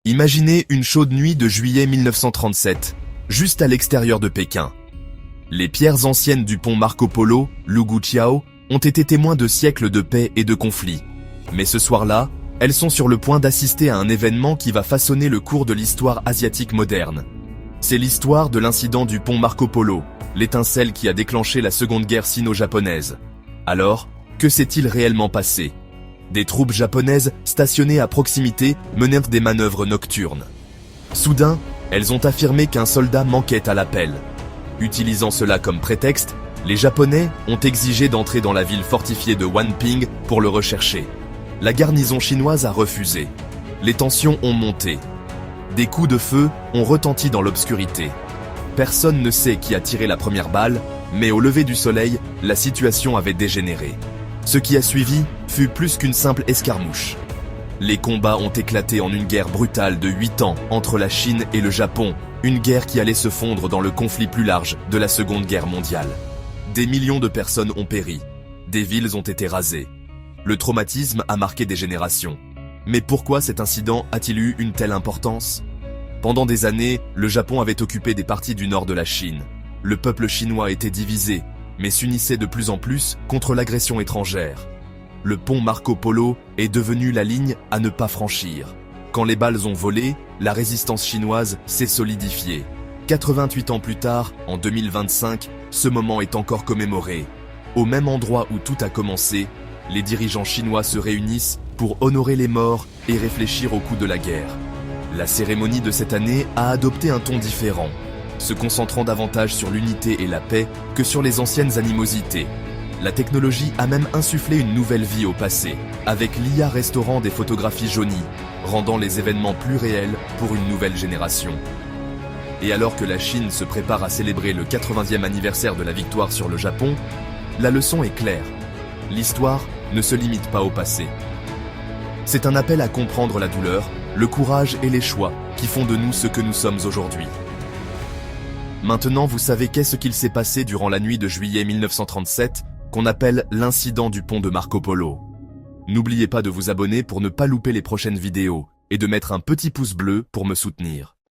Imaginez une chaude nuit de juillet 1937, juste à l'extérieur de Pékin. Les pierres anciennes du pont Marco Polo, Luguqiao, ont été témoins de siècles de paix et de conflits. Mais ce soir-là, elles sont sur le point d'assister à un événement qui va façonner le cours de l'histoire asiatique moderne. C'est l'histoire de l'incident du pont Marco Polo, l'étincelle qui a déclenché la Seconde Guerre sino-japonaise. Alors, que s'est-il réellement passé ? Des troupes japonaises stationnées à proximité menèrent des manœuvres nocturnes. Soudain, elles ont affirmé qu'un soldat manquait à l'appel. Utilisant cela comme prétexte, les Japonais ont exigé d'entrer dans la ville fortifiée de Wanping pour le rechercher. La garnison chinoise a refusé. Les tensions ont monté. Des coups de feu ont retenti dans l'obscurité. Personne ne sait qui a tiré la première balle, mais au lever du soleil, la situation avait dégénéré. Ce qui a suivi fut plus qu'une simple escarmouche. Les combats ont éclaté en une guerre brutale de 8 ans entre la Chine et le Japon, une guerre qui allait se fondre dans le conflit plus large de la Seconde Guerre mondiale. Des millions de personnes ont péri, des villes ont été rasées. Le traumatisme a marqué des générations. Mais pourquoi cet incident a-t-il eu une telle importance ? Pendant des années, le Japon avait occupé des parties du nord de la Chine. Le peuple chinois était divisé, mais s'unissait de plus en plus contre l'agression étrangère. Le pont Marco Polo est devenu la ligne à ne pas franchir. Quand les balles ont volé, la résistance chinoise s'est solidifiée. 88 ans plus tard, en 2025, ce moment est encore commémoré. Au même endroit où tout a commencé, les dirigeants chinois se réunissent pour honorer les morts et réfléchir au coût de la guerre. La cérémonie de cette année a adopté un ton différent, se concentrant davantage sur l'unité et la paix que sur les anciennes animosités. La technologie a même insufflé une nouvelle vie au passé, avec l'IA restaurant des photographies jaunies, rendant les événements plus réels pour une nouvelle génération. Et alors que la Chine se prépare à célébrer le 80e anniversaire de la victoire sur le Japon, la leçon est claire. L'histoire ne se limite pas au passé. C'est un appel à comprendre la douleur, le courage et les choix qui font de nous ce que nous sommes aujourd'hui. Maintenant, vous savez qu'est-ce qu'il s'est passé durant la nuit de juillet 1937, qu'on appelle l'incident du pont de Marco Polo. N'oubliez pas de vous abonner pour ne pas louper les prochaines vidéos et de mettre un petit pouce bleu pour me soutenir.